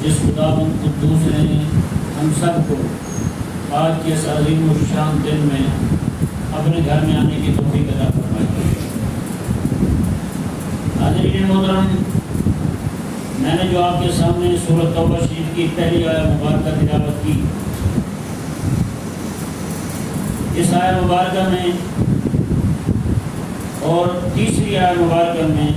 جس خداوند قدوس نے ہم سب کو آج کے اس عظیم و شان دن میں اپنے گھر میں آنے کی توفیق عطا فرمائی۔ حاضرین محترم، میں نے جو آپ کے سامنے سورۃ توبہ شریف کی پہلی آیہ مبارکہ تلاوت کی، اس آیہ مبارکہ میں اور تیسری آیہ مبارکہ میں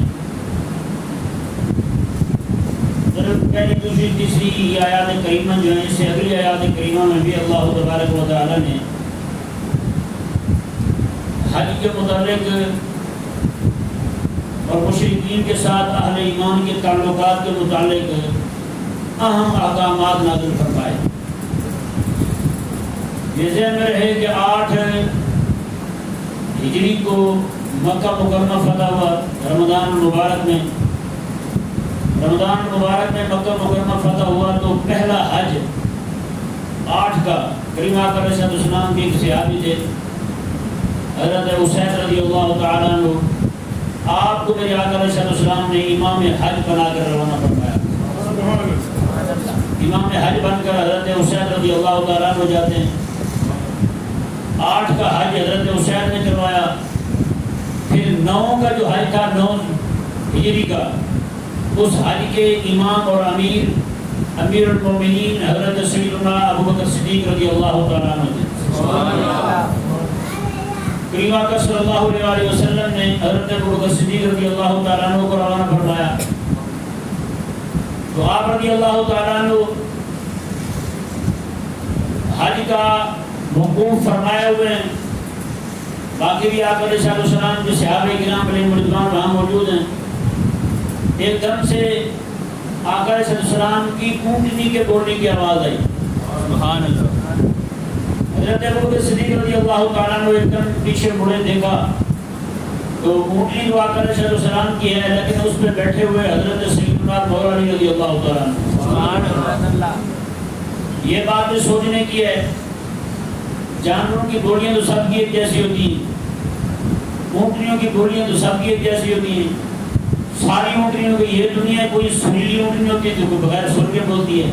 پہلی دوسری تیسری یہ آیات کریمہ جو ہیں، اس سے اگلی آیات کریمہ میں بھی اللہ تبارک و تعالی نے حج کے متعلق اور مشرکین کے ساتھ اہل ایمان کے تعلقات کے متعلق اہم احکامات نازل فرمائے۔ یہ ذہن میں رہے کہ 8 ہجری کو مکہ مکرمہ فتح ہوا، رمضان مبارک میں مکہ مکرمہ فتح ہوا، تو پہلا حج 8 کا کریم آقا علیہ السلام کے ایک صحابی تھے حضرت حسین رضی اللہ تعالیٰ عنہ، آپ کو میرے آقا علیہ السلام نے امام حج بنا کر روانہ فرمایا۔ امام حج بن کر حضرت حسین رضی اللہ تعالیٰ عنہ جاتے ہیں۔ 8 کا حج حضرت حسین نے کروایا، پھر 9 کا جو حج تھا 9 ہجری کا، اس حج کے امام اور امیر المومنین حضرت سیدنا ابوبکر صدیق رضی اللہ تعالیٰ عنہ تھے۔ کریم آقا صلی اللہ علیہ وسلم نے حضرت ابوبکر صدیق رضی اللہ تعالیٰ عنہ کو روانہ فرمایا، تو آپ رضی اللہ تعالیٰ عنہ حج کا موقوف فرمائے ہوئے ہیں۔ باقی بھی آقا علیہ السلام کے صحابہ کرام علیہ رضوان وہاں موجود ہیں۔ ایک دم سے آقا علیہ السلام کی اونٹنی کے بولنے کی آواز آئی، سبحان اللہ۔ حضرت ابوبکر صدیق رضی اللہ تعالیٰ عنہ ایک دم پیچھے مڑے دیکھا تو اونٹنی جو آقا علیہ السلام کی ہے، لیکن اس پہ بیٹھے ہوئے حضرت سیدنا مولا علی رضی اللہ تعالیٰ عنہ، سبحان اللہ۔ یہ بات سوچنے کی ہے، جانوروں کی بولیاں تو سب کی ایک جیسی ہوتی ہیں، اونٹنیوں کی بولیاں تو سب کی ایک جیسی ہوتی ہیں۔ ساری اونٹنیوں کی یہ دنیا ہے، کوئی سریلی اونٹنی ہوتی ہے جو کوئی بغیر سر کے بولتی ہے،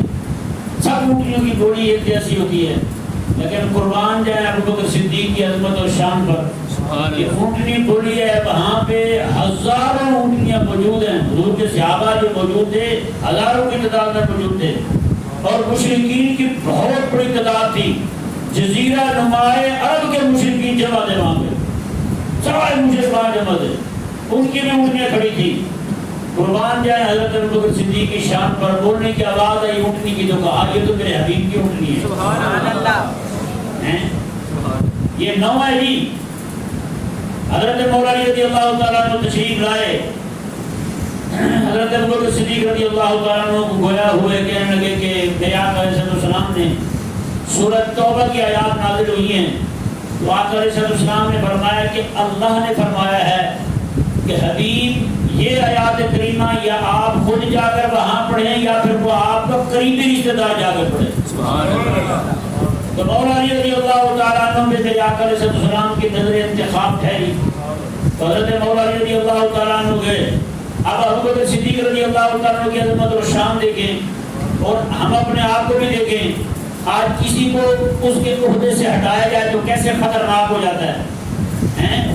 سب اونٹنیوں کی بولی ایک جیسی ہوتی ہے، لیکن قربان جائے ابوبکر صدیق کی عظمت اور شان پر، یہ اونٹنی بولی ہے، وہاں پہ ہزاروں اونٹنیاں موجود ہیں، حضور کے صحابہ جو موجود تھے ہزاروں کی تعداد میں موجود تھے، اور مشرکین کی بہت بڑی تعداد تھی، جزیرہ نمائے عرب کے مشرکین جمع تھے، وہاں پہ سارے مشرکان جمع تھے، ان کی بھی اونٹنیاں کھڑی تھی۔ قربان جائے حضرت ابوبکر صدیق کی شان پر، بولنے کی آواز آئی اونٹنی کی تو کہا یہ تو میرے حبیب کی اونٹنی ہے، سبحان اللہ۔ یہ 9 ہجری حضرت مولا علی رضی اللہ تعالیٰ عنہ تشریف لائے، حضرت ابوبکر صدیق رضی اللہ تعالیٰ عنہ کو گویا ہوئے کہنے لگے کہ میرے آقا علیہ السلام نے سورۃ توبہ کی آیات نازل ہوئی ہیں، تو آقا علیہ السلام نے فرمایا کہ اللہ نے فرمایا ہے کہ حبیب یہ آیات کریمہ یا آپ خود جا کر وہاں پڑھیں یا پھر وہ آپ کا قریبی رشتہ دار جا کر پڑھیں، سبحان اللہ۔ تو مولا علی رضی اللہ تعالیٰ عنہ میں میرے آقا علیہ السلام کی نظر انتخاب ٹھہری، تو حضرت مولا علی رضی اللہ تعالیٰ عنہ گئے۔ اب ابوبکر صدیق رضی اللہ تعالیٰ عنہ کی عظمت اور شان دیکھیں، اور ہم اپنے آپ کو بھی دیکھیں۔ آج کسی کو اس کے عہدے سے ہٹایا جائے تو کیسے خطرناک ہو جاتا ہے،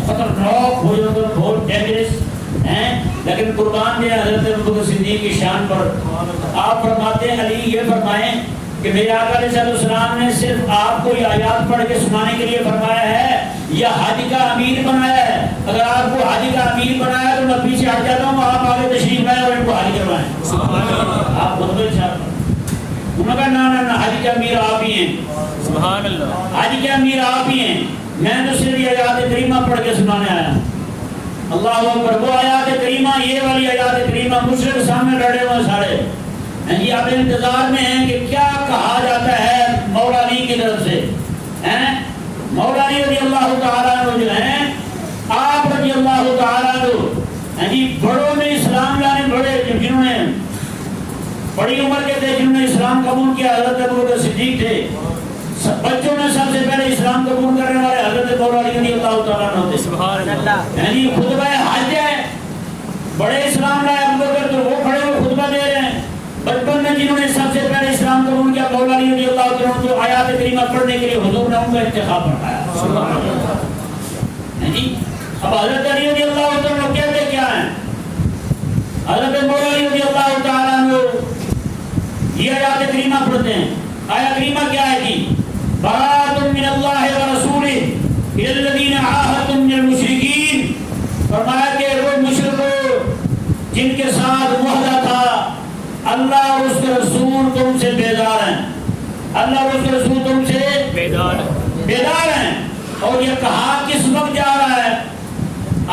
خطرناک ہو جاتا ہے، بہت ڈینجرس ہیں، لیکن قربان دے حضرت ابوبکر صدیق کی شان پر آپ فرماتے ہیں، علی یہ فرمائیں کہ میرے آقا علیہ السلام نے صرف آپ کو یہ آیات پڑھ کے سنانے کے لیے فرمایا ہے یا حج کا امیر بنایا ہے؟ اگر آپ کو حج کا امیر بنایا تو میں پیچھے ہٹ جاتا ہوں، آپ آگے تشریف لائیں اور ان کو حج کروائیں۔ آپ خود کو انہوں نے کہا نہ حج کے امیر آپ ہی ہیں، سبحان اللہ، حج کے امیر آپ ہی ہیں، میں تو صرف یہ آیات کریمہ پڑھ کے سنانے آیا۔ اللہ اکبر۔ وہ آیات کریمہ، یہ والی آیات کریمہ مشرک سامنے لڑے ہوئے سارے جی، آپ انتظار میں ہیں کہ کیا کہا جاتا ہے مولا علی کی طرف سے۔ مولا علی رضی اللہ تعالیٰ عنہ جو ہیں، آپ رضی اللہ تعالیٰ عنہ جی بڑوں میں اسلام لانے، بڑے جنہوں نے بڑی عمر کے تھے، جنہوں نے اسلام قبول کیا حضرت ابوبکر صدیق تھے۔ بچوں میں سب سے پہلے اسلام قبول کرنے والے حضرت مولا علی رضی اللہ تعالیٰ عنہ تھے، سبحان اللہ۔ یعنی خطبہ حج ہے، بڑے اسلام لائے ابوبکر، تو وہ کھڑے ہوئے خطبہ دے رہے ہیں۔ بچپن میں جنہوں نے سب سے پڑھنے کے لیے حضور نے ان کا انتخاب فرمایا. جی اب حضرت علی رضی اللہ تعالیٰ عنہ کہتے کیا ہیں؟ حضرت مولا علی رضی اللہ تعالیٰ عنہ یہ آیات کریمہ پڑھتے ہیں. آیات کریمہ کیا ہے جی؟ براءۃ من اللہ ورسولہ الی الذین عاہدتم من المشرکین. فرمایا کہ وہ مشرکوں جن کے ساتھ معاہدہ تھا اللہ اور اس کے رسول تم سے بیدار ہیں. اللہ اور اس کے رسول تم سے بیدار ہیں. اور یہ کہا کس وقت جا رہا ہے؟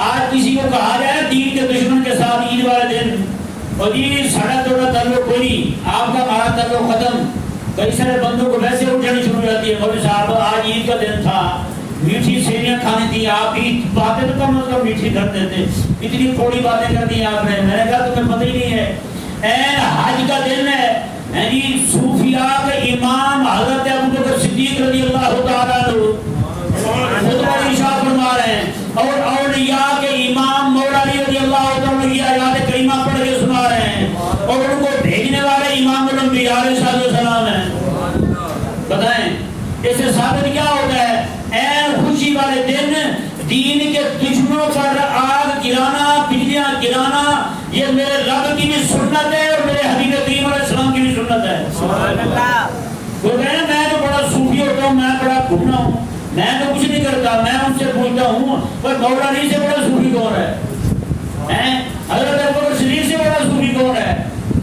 آج کسی کو کہا جائے دین کے دشمن کے ساتھ عید والے دن اور جی ساڑھا توڑا تعلق کوئی نہیں, آپ کا ہمارا تعلق ختم. کئی سارے بندوں کو ویسے اٹھانی شروع ہو جاتی ہے, مولوی صاحب آج عید کا دن تھا, میٹھی سیویاں کھانی تھی, آپ ہی باتیں تو کم از کم میٹھی کرتے تھے, اتنی تھوڑی باتیں کر دی آپ نے. میں نے کہا تمہیں پتہ ہی نہیں ہے حج کا دن ہے جی. صوفیاء کے امام حضرت ابوبکر صدیق رضی اللہ تعالیٰ عنہ خطبہ ارشاد فرما رہے ہیں اور اولیاء کے امام مولا علی رضی اللہ تعالیٰ عنہ یہ آیات کریمہ پڑھ کے سنا رہے ہیں اور ان کو بھیجنے والے امام الانبیاء علیہ السلام ہیں. بتائیں اس سے ثابت کیا ہوتا ہے؟ خوشی والے دن دین کے دشمنوں پر آگ گرانا, بجلیاں گرانا, یہ میرے رب کی بھی سنت ہے اور میرے حبیب کریم علیہ السلام کی بھی سنت ہے. سبحان اللہ. وہ کہنا میں تو بڑا صوفی ہوتا ہوں, میں بڑا گھومنا ہوں, میں تو کچھ نہیں کرتا, میں ان سے پوچھتا ہوں پر مولا علی سے بڑا صوفی کون ہے؟ حضرت ابوبکر صدیق سے بڑا صوفی کون ہے؟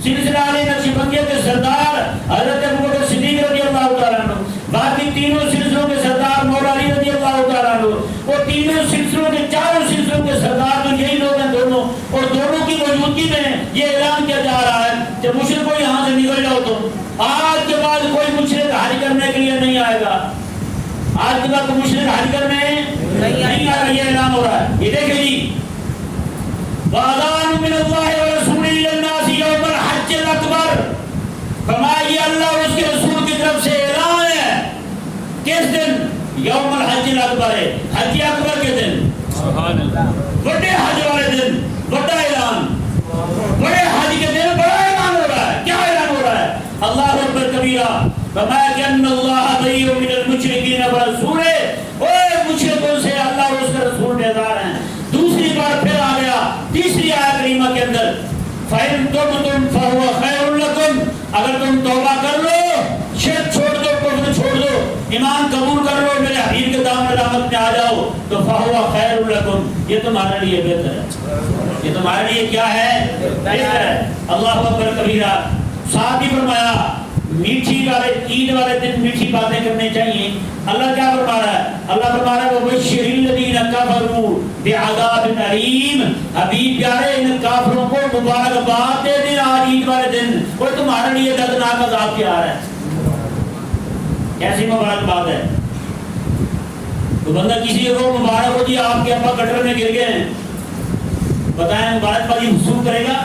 سلسلہ علی نقشبندیہ کے سردار حضرت ابوبکر صدیق رضی اللہ تعالیٰ عنہ, باقی تینوں سلسلوں کے سردار مولا علی رضی اللہ تعالیٰ عنہ, وہ تینوں سلسلوں کے چاروں سلسلوں کے سردار تو یہی لوگ ہیں دونوں, اور دونوں کی موجودگی میں یہ اعلان کیا جا رہا ہے کہ مشرکوں یہاں سے نکل جاؤ تم. آج کے بعد کوئی مشرک حج کرنے کے لیے نہیں آئے گا, آج کے بعد مشرک حج کرنے نہیں آئے گا, یہ اعلان ہو رہا ہے. یہ دیکھیں جی وَأَذَانٌ مِّنَ اللَّهِ وَرَسُولِهِ إِلَى النَّاسِ يَوْمَ الْحَجِّ الْأَكْبَرِ. فرمایا یہ اللہ اور اس کے رسول کی طرف سے اعلان ہے. کس دن؟ یوم الحج الاکبر ہے, حج اکبر کے دن, سبحان اللہ, بڑے حج والے دن بڑا اعلان, بڑے حج کے دن بڑا اعلان ہو رہا ہے. کیا اعلان ہو رہا ہے؟ اللہ اکبر کبیرہ. فرمایا کہ ان اللہ بریء من المشرکین ورسولہ, اوے مشرکوں سے اللہ اور اس کے رسول بیزار ہیں. دوسری بار پھر آ گیا تیسری آیت کریمہ کے اندر فَإِن تُبْتُمْ فَهُوَ خَيْرٌ لَكُمْ. اگر تم توبہ کر لو, شرک چھوڑ دو, کفر چھوڑ دو, ایمان قبول کر لو, میرے حبیب کے دامن رحمت میں آ جاؤ تو فَهُوَ خَيْرٌ لَكُمْ, یہ تمہارے لیے بہتر ہے. یہ تمہارے لیے کیا ہے؟ بہتر ہے. اللہ اکبر کبیرہ. ساتھ ہی فرمایا میٹھی والے عید والے دن میٹھی باتیں کرنی چاہیے. اللہ کیا فرما رہا ہے؟ اللہ فرما رہا ہے وَبَشِّرِ الَّذِينَ كَفَرُوا بِعَذَابٍ أَلِيمٍ. حبیب پیارے ان کافروں کو مبارکباد دے دیں آج عید والے دن, اور تمہارے لیے دردناک عذاب کیا آ رہا ہے. کیسی مبارکباد ہے؟ تو بندہ کسی کو مبارک ہو جی آپ کے ابا گٹر میں گر گئے ہیں, بتائیں مبارکبادی وصول کرے گا؟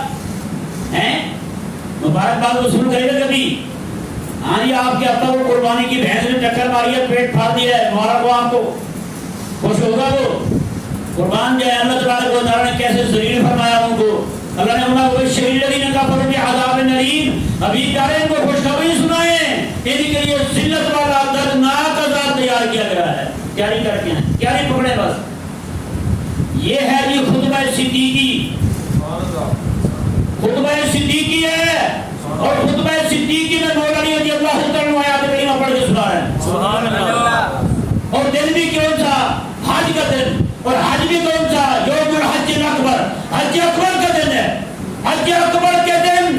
مبارکباد وصول کرے گا کبھی؟ ہاں جی آپ کے ابا کو قربانی کی بھینس نے ٹکر ماری ہے, پیٹ پھاڑ دیا ہے, مبارک ہو آپ کو, خوش ہوگا وہ قربان جائے. اللہ تبارک و تعالیٰ نے کیسے ذلیل فرمایا ان کو. اللہ نے انہوں کو شہید الذین کفروا بعذاب الیم, ابھی پیارے ان کو خوشخبری سنائیں, ان کے لیے ذلت والا دردناک عذاب تیار کیا گیا ہے. تیاری کر کے ہیں, تیاری پکڑے بس. یہ ہے جی خطبہ صدیقی, خطبہ صدیقی ہے, اور خطبہ صدیقی میں مولا علی رضی اللہ تعالیٰ عنہ آیات کریمہ پڑھ کے سنا رہے ہیں. سبحان اللہ. اور دن بھی کون سا؟ حج کا دن. اور حج بھی کون سا؟ یوم الحج الاکبر, حج اکبر کا دن ہے. حج اکبر کے دن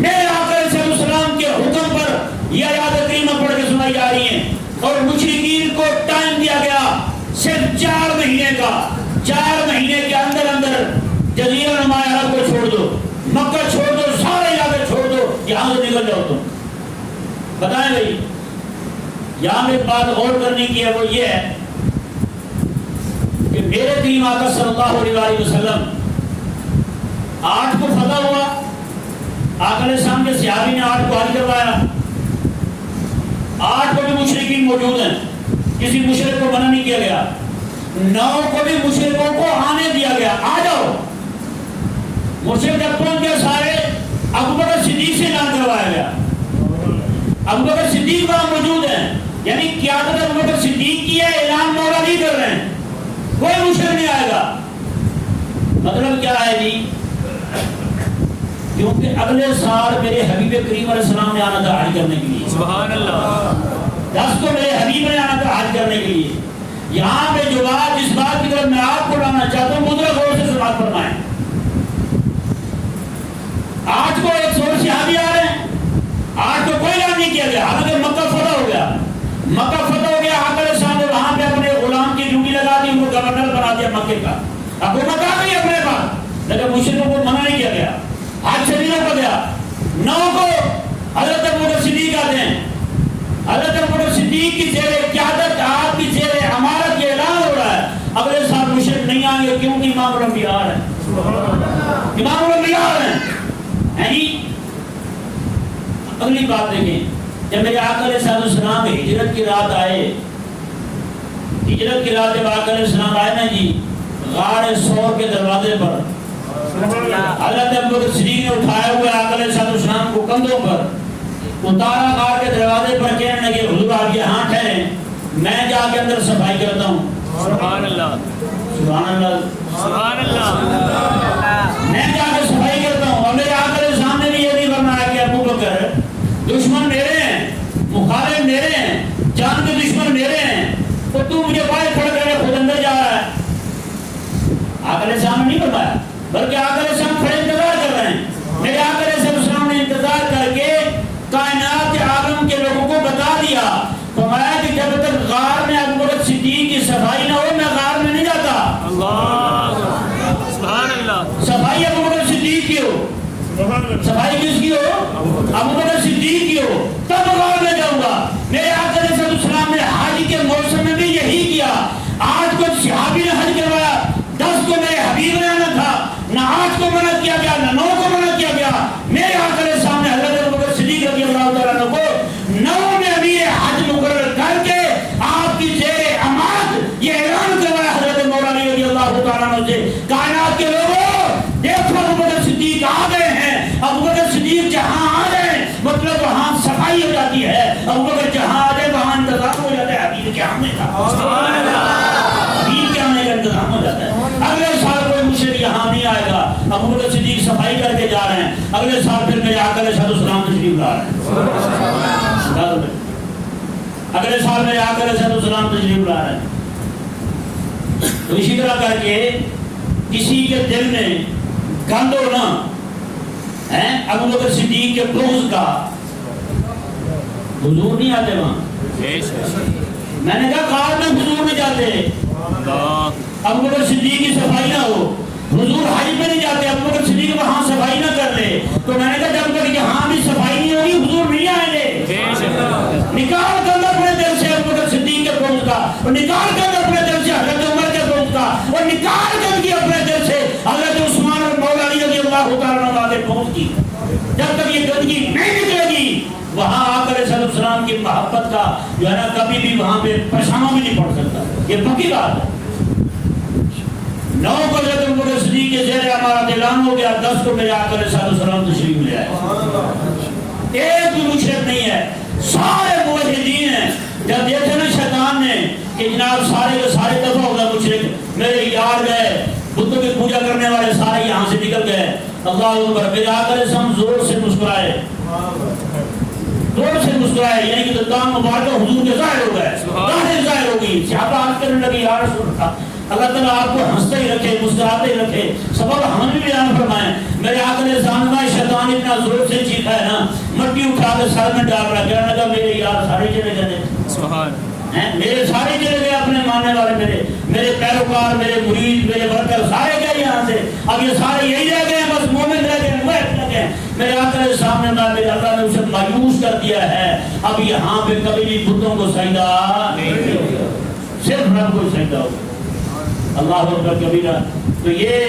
میرے آقا علیہ السلام کے حکم پر یہ آیات کریمہ پڑھ کے سنائی جا رہی ہیں. اور مشرکین کو ٹائم دیا گیا صرف 4 مہینے کا. 4 مہینے کے اندر اندر جزیرہ نما عرب کو چھوڑ دو, مکہ چھوڑ دو, سارے علاقے چھوڑ دو, یہاں سے نکل جاؤ تم. بتائیں بھائی یہاں ایک بات غور کرنے کی ہے, وہ یہ ہے کہ میرے کریم آقا صلی اللہ علیہ وسلم 8 کو فتح ہوا, آقا علیہ السلام کے صحابی نے 8 کو حج کروایا. 8 کو بھی مشرکین موجود ہیں, کسی مشرک کو منع نہیں کیا گیا. 9 کو بھی مشرکوں کو آنے دیا گیا, آ جاؤ. مشرک جب پہنچ گئے سارے, ابوبکر صدیق سے اعلان کروایا گیا. ابوبکر صدیق وہاں موجود ہیں, یعنی قیادت ابوبکر صدیق کی ہے، اعلان مولا نہیں کر رہے ہیں، کوئی مشرک نہیں آئے گا۔ مطلب کیا ہے جی؟ کیونکہ اگلے سال میرے حبیب کریم علیہ السلام نے آنا تھا حج کرنے کے لیے، سبحان اللہ، 10 کو میرے حبیب نے آنا تھا حج کرنے کے لیے۔ یہاں پہ جو بات جس بات کی طرف میں آپ کو لانا چاہتا ہوں مدرک غور سے سماعت فرمائیں۔ آج کو 100 صحابی آ رہے ہیں، آج کو کوئی اعلان نہیں کیا گیا، حالانکہ مکہ فتح ہو گیا، مکہ فتح ہو گیا، آقا علیہ السلام نے وہاں پہ اپنے غلام کی ڈیوٹی لگا دی، ان کو گورنر بنا دیا مکے کا، حکومت آ گئی اپنے پاس، لیکن مشرکوں کو منع نہیں کیا گیا، حج سے نہیں روکا گیا۔ 9 کو حضرت ابوبکر صدیق آتے ہیں، حضرت ابوبکر صدیق کی زیر قیادت، آپ کی زیر امارت یہ اعلان ہو رہا ہے اگلے سال مشرک نہیں آئیں گے، کیونکہ امام الانبیاء آ رہے ہیں، امام الانبیاء آ رہے ہیں۔ یعنی اگلی بات دیکھیں، جب میرے آقا علیہ السلام ہجرت کی رات آئے، ہجرت کی رات جب آقا علیہ السلام آئے نا جی، غار ثور کے دروازے پر حضرت ابوبکر صدیق نے اٹھائے ہوئے آقا علیہ السلام کو کندھوں پر اتارا، غار کے دروازے پر کہنے لگے حضور آپ یہاں ٹھہریں، میں جا کے اندر صفائی کرتا ہوں۔ سبحان اللہ، سبحان اللہ، سبحان اللہ، میں جا کے صفائی کرتا ہوں۔ اور میرے آقا علیہ السلام نے بھی یہ نہیں فرمایا کہ ابوبکر دشمن میرے ہیں، مخالف میرے ہیں، جان کے دشمن میرے ہیں، تو تو مجھے باہر کھڑا کر کے خود اندر جا رہا ہے۔ آقا علیہ السلام نے نہیں فرمایا، بلکہ آقا علیہ السلام کھڑے انتظار کر رہے ہیں۔ میرے آقا علیہ السلام نے انتظار کر کے کائنات عالم کے لوگوں کو بتا دیا، فرمایا کہ جب تک غار میں ابوبکر صدیق کی صفائی نہ ہو میں غار میں نہیں جاتا۔ اللہ، سبحان اللہ، صفائی ابوبکر صدیق کی ہو، صفائی کس کی ہو؟ ابوبکر صدیق کی ہو، تب غار میں جاؤں گا۔ میرے آقا علیہ السلام نے حج کے موسم میں بھی یہی کیا۔ آج کو صحابی نے حج کروایا، 10 کو میرے حبیب نے آنا تھا، نہ 8 کو منع کیا گیا، نہ 9 کو منع کیا گیا۔ میرے آقا علیہ السلام نے حضرت ابوبکر صدیق رضی اللہ تعالیٰ عنہ کو 9 میں امیر حج مقرر کر کے آپ کی زیر امانت یہ اعلان کروایا حضرت مولا علی رضی اللہ تعالیٰ عنہ سے، کائنات کے لوگوں دیکھو ابوبکر صدیق آ گئے ہیں۔ ابوبکر صدیق جہاں آ گئے مطلب وہاں صفائی ہو جاتی ہے، ابوبکر جہاں آ گئے وہاں انتظام ہو جاتا ہے حبیب کے آنے کا، حبیب کے آنے کا انتظام ہو جاتا ہے۔ اگلے سال کوئی مشرک یہاں نہیں آئے گا، ابوبکر صدیق صفائی کر کے جا رہے ہیں، اگلے سال پھر میرے آقا علیہ السلام تشریف لا رہے ہیں، اگلے سال میرے آقا علیہ السلام تشریف لا رہے ہیں۔ تو اسی طرح کر کے کسی کے دل میں گند ہونا ہے ابوبکر صدیق کے بغض کا، حضور نہیں آتے وہاں، میں نے کہا غار میں حضور نہیں جاتے، ابوبکر صدیق کی صفائی نہ ہو، حضور حج میں نہیں جاتے، ابوبکر صدیق وہاں صفائی نہ کر لے، تو میں نے کہا جب تک یہاں بھی صفائی نہیں ہوگی حضور نہیں آئیں گے۔ نکال کر اپنے دل سے ابوبکر صدیق کے بغض کا، اور نکال کر اپنے دل سے حضرت عمر کے بغض کا، اور نکال کر کے اپنے دل سے حضرت عثمان اور مولا علی رضی اللہ تعالیٰ عنہ کے بغض کی۔ جب تک یہ گندگی نہیں نکلے گی وہاں آقا علیہ السلام کی محبت کا جو ہے نا کبھی بھی وہاں پہ پرچھاواں بھی نہیں پڑ سکتا، یہ پکی بات ہے۔ 9 کو حضرت ابوبکر صدیق کے زیر امارت اعلان ہو گیا، 10 کو میرے آقا علیہ السلام تشریف لے آئے، ایک بھی مشرک نہیں ہے، سارے موحدین ہیں۔ جب دیکھے نا شیطان نے کہ جناب سارے کے سارے دفعہ ہو گئے مشرک، میرے یار گئے بتوں کی پوجا کرنے والے سارے یہاں سے نکل گئے، اللہ اکبر، میرے آقا علیہ السلام زور سے مسکرائے، زور سے مسکرائے، یعنی کہ دندان مبارکہ حضور کے ظاہر ہو گئے، ظاہر ہو گئی۔ صحابہ عرض کرنے لگے یا رسول اللہ، اللہ تعالیٰ آپ کو ہنستے ہی رکھے، مسکراتے ہی رکھے، سبب ہمیں بھی بیان فرمائیں۔ میرے آقا علیہ السلام نے شیطان اتنا زور سے چیخا ہے نا، مٹی اٹھا کے سر میں ڈال رہا، کہنے لگا میرے یار سارے چلے گئے، سبحان، میرے سارے چلے گئے، اپنے ماننے والے میرے پیروکار، میرے مرید، میرے ورکر سارے گئے یہاں سے، اب یہ سارے یہی رہ گئے، بس مومن رہ گئے، موحد رہ گئے۔ میرے آقا علیہ السلام نے میرے اللہ نے اسے مایوس کر دیا ہے، اب یہاں پہ کبھی بھی بتوں کو سجدہ نہیں ہوگا، صرف رب کو سجدہ ہوگا، اللہ اکبر کبیرہ۔ تو یہ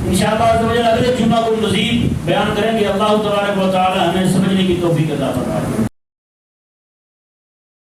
انشاءاللہ اگلے جمعہ کو مزید بیان کریں گے۔ اللہ تبارک و تعالی ہمیں سمجھنے کی توفیق عطا فرمائے۔